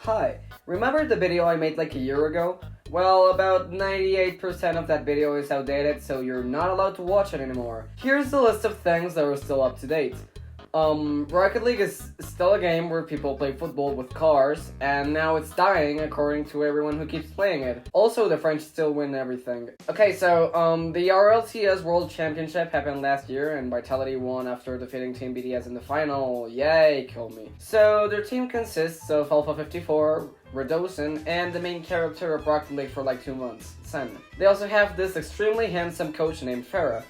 Hi, remember the video I made like a year ago? Well, about 98% of that video is outdated, so you're not allowed to watch it anymore. Here's the list of things that are still up to date. Rocket League is still a game where people play football with cars, and now it's dying according to everyone who keeps playing it. Also, the French still win everything. Okay, so, the RLCS World Championship happened last year, and Vitality won after defeating Team BDS in the final. Yay, kill me. So, their team consists of Alpha 54, Radosin, and the main character of Rocket League for like 2 months, Sen. They also have this extremely handsome coach named Farah.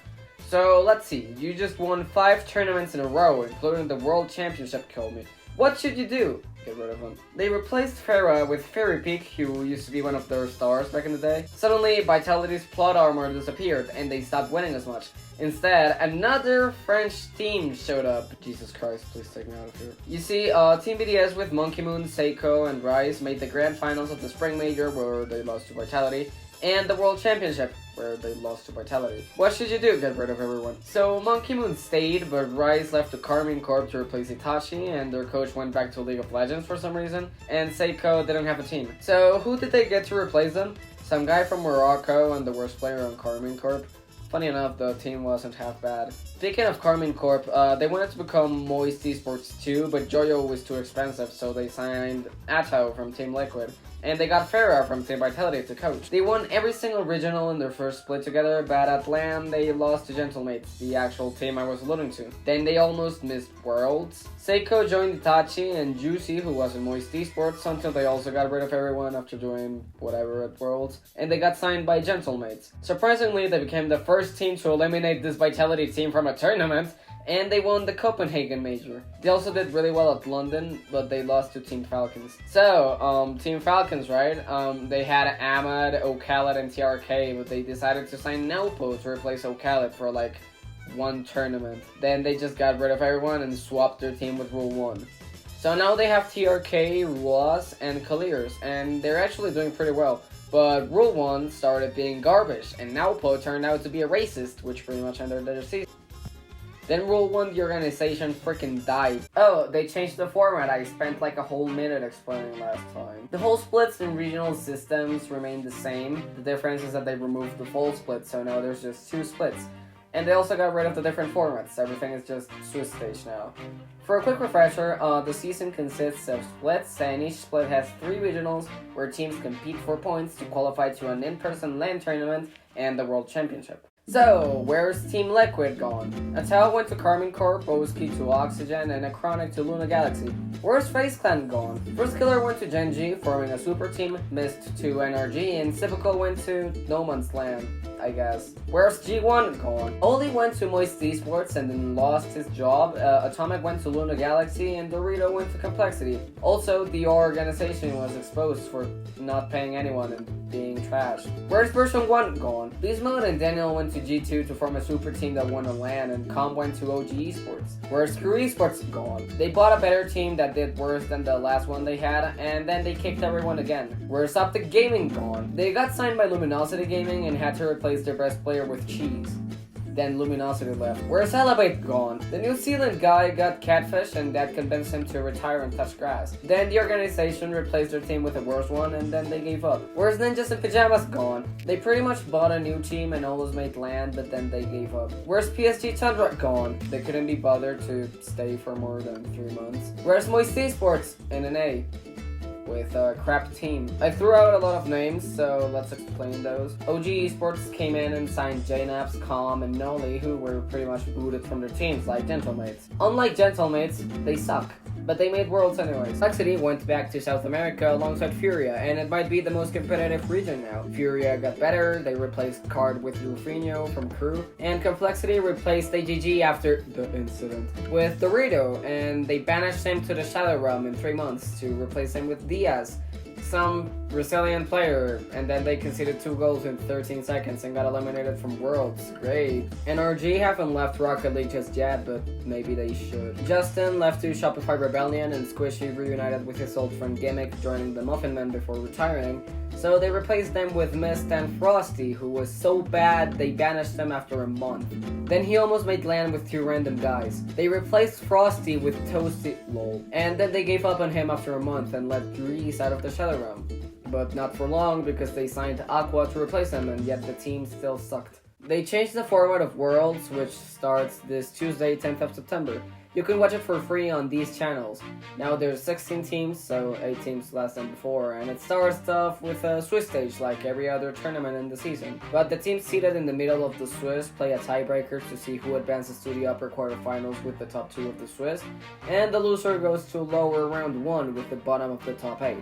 So, let's see, you just won 5 tournaments in a row, including the World Championship, kill me. What should you do? Get rid of him. They replaced Farah with Fairy Peak, who used to be one of their stars back in the day. Suddenly, Vitality's plot armor disappeared, and they stopped winning as much. Instead, another French team showed up. Jesus Christ, please take me out of here. You see, Team BDS with Monkey Moon, Seiko, and Rise made the grand finals of the Spring Major, where they lost to Vitality, and the World Championship, where they lost to Vitality. What should you do? Get rid of everyone. So Monkey Moon stayed, but Rise left to Carmine Corp to replace Itachi, and their coach went back to League of Legends for some reason, and Seiko didn't have a team. So who did they get to replace them? Some guy from Morocco and the worst player on Carmine Corp. Funny enough, the team wasn't half bad. Speaking of Carmine Corp, they wanted to become Moist Esports too, but Joyo was too expensive, so they signed Atto from Team Liquid. And they got Farah from Team Vitality to coach. They won every single regional in their first split together, but at LAN they lost to Gentlemates, the actual team I was alluding to. Then they almost missed Worlds. Seiko joined Itachi and Juicy, who was in Moist Esports, until they also got rid of everyone after doing whatever at Worlds, and they got signed by Gentlemates. Surprisingly, they became the first team to eliminate this Vitality team from a tournament, and they won the Copenhagen Major. They also did really well at London, but they lost to Team Falcons. So, Team Falcons, right? They had Ahmad, O'Khaled, and TRK, but they decided to sign Nelpo to replace O'Khaled for like 1 tournament. Then they just got rid of everyone and swapped their team with Rule 1. So now they have TRK, Ruas, and Kalirs, and they're actually doing pretty well. But Rule 1 started being garbage, and Nelpo turned out to be a racist, which pretty much ended their season. Then Rule 1, the organization freaking died. Oh, they changed the format. I spent like a whole minute explaining last time. The whole splits and regional systems remain the same. The difference is that they removed the full split, so now there's just 2 splits. And they also got rid of the different formats. Everything is just Swiss stage now. For a quick refresher, the season consists of splits, and each split has 3 regionals where teams compete for points to qualify to an in-person LAN tournament and the World Championship. So, where's Team Liquid gone? Atal went to Carmine Corp, Oski to Oxygen, and Acronic to Luna Galaxy. Where's FaZe Clan gone? First Killer went to Genji, forming a super team, Mist to NRG, and Sipical went to No Man's Land, I guess. Where's G1 gone? Oli went to Moist Esports and then lost his job, Atomic went to Luna Galaxy, and Dorito went to Complexity. Also, the organization was exposed for not paying anyone and being trashed. Where's Version 1 gone? Bismode and Daniel went to G2 to form a super team that won a LAN, and Com went to OG Esports. Where's Crew Esports gone? They bought a better team that did worse than the last one they had, and then they kicked everyone again. Where's Optic Gaming gone? They got signed by Luminosity Gaming and had to replace their best player with Cheese. Then Luminosity left. Where's Elevate gone? The New Zealand guy got catfish, and that convinced him to retire and touch grass. Then the organization replaced their team with a worse one, and then they gave up. Where's Ninjas in Pajamas gone? They pretty much bought a new team and almost made LAN, but then they gave up. Where's PSG Tundra gone? They couldn't be bothered to stay for more than 3 months. Where's Moist Esports? In an A. With a crap team. I threw out a lot of names, so let's explain those. OG Esports came in and signed JNaps, Com, and Noli, who were pretty much booted from their teams like Gentlemates. Unlike Gentlemates, they suck, but they made Worlds anyways. Complexity went back to South America alongside Furia, and it might be the most competitive region now. Furia got better, they replaced Card with Rufinho from Crew, and Complexity replaced AGG after the incident with Dorito, and they banished him to the Shadow Realm in 3 months to replace him with Diaz. some Brazilian player, and then they conceded 2 goals in 13 seconds and got eliminated from Worlds. Great. NRG haven't left Rocket League just yet, but maybe they should. Justin left to Shopify Rebellion, and Squishy reunited with his old friend Gimmick, joining the Muffin Men before retiring. So they replaced them with Mist and Frosty, who was so bad they banished him after a month. Then he almost made land with 2 random guys. They replaced Frosty with Toasty lol. And then they gave up on him after a month and let Grease out of the Shadow Realm. But not for long, because they signed Aqua to replace him, and yet the team still sucked. They changed the format of Worlds, which starts this Tuesday, 10th of September. You can watch it for free on these channels. Now there's 16 teams, so 8 teams less than before, and it starts off with a Swiss stage like every other tournament in the season. But the teams seated in the middle of the Swiss play a tiebreaker to see who advances to the upper quarterfinals with the top 2 of the Swiss, and the loser goes to lower round 1 with the bottom of the top 8.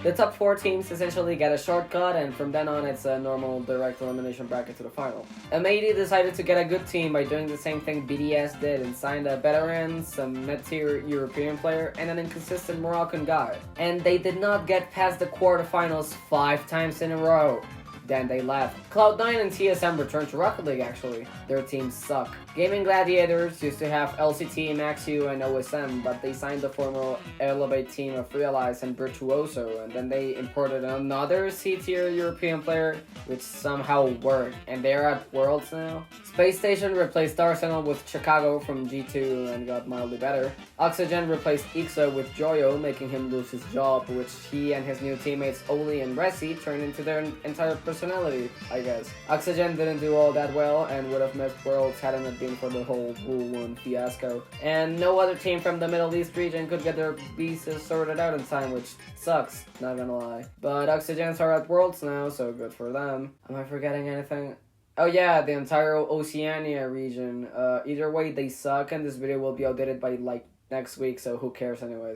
The top 4 teams essentially get a shortcut, and from then on it's a normal direct elimination bracket to the final. Amadi decided to get a good team by doing the same thing BDS did and signed a veteran, some mid-tier European player, and an inconsistent Moroccan guy. And they did not get past the quarterfinals 5 times in a row. Then they left. Cloud9 and TSM returned to Rocket League actually. Their teams suck. Gaming Gladiators used to have LCT, MaxU, and OSM, but they signed the former Elevate team of Realize and Virtuoso, and then they imported another C-tier European player, which somehow worked, and they're at Worlds now. Space Station replaced Arsenal with Chicago from G2 and got mildly better. Oxygen replaced Ixa with Joyo, making him lose his job, which he and his new teammates Oli and Resi turned into their entire personality, I guess. Oxygen didn't do all that well and would have missed Worlds hadn't it been for the whole Rule 1 fiasco. And no other team from the Middle East region could get their pieces sorted out in time, which sucks, not gonna lie. But Oxygens are at Worlds now, so good for them. Am I forgetting anything? Oh yeah, the entire Oceania region. Either way, they suck, and this video will be outdated by like next week, so who cares anyways.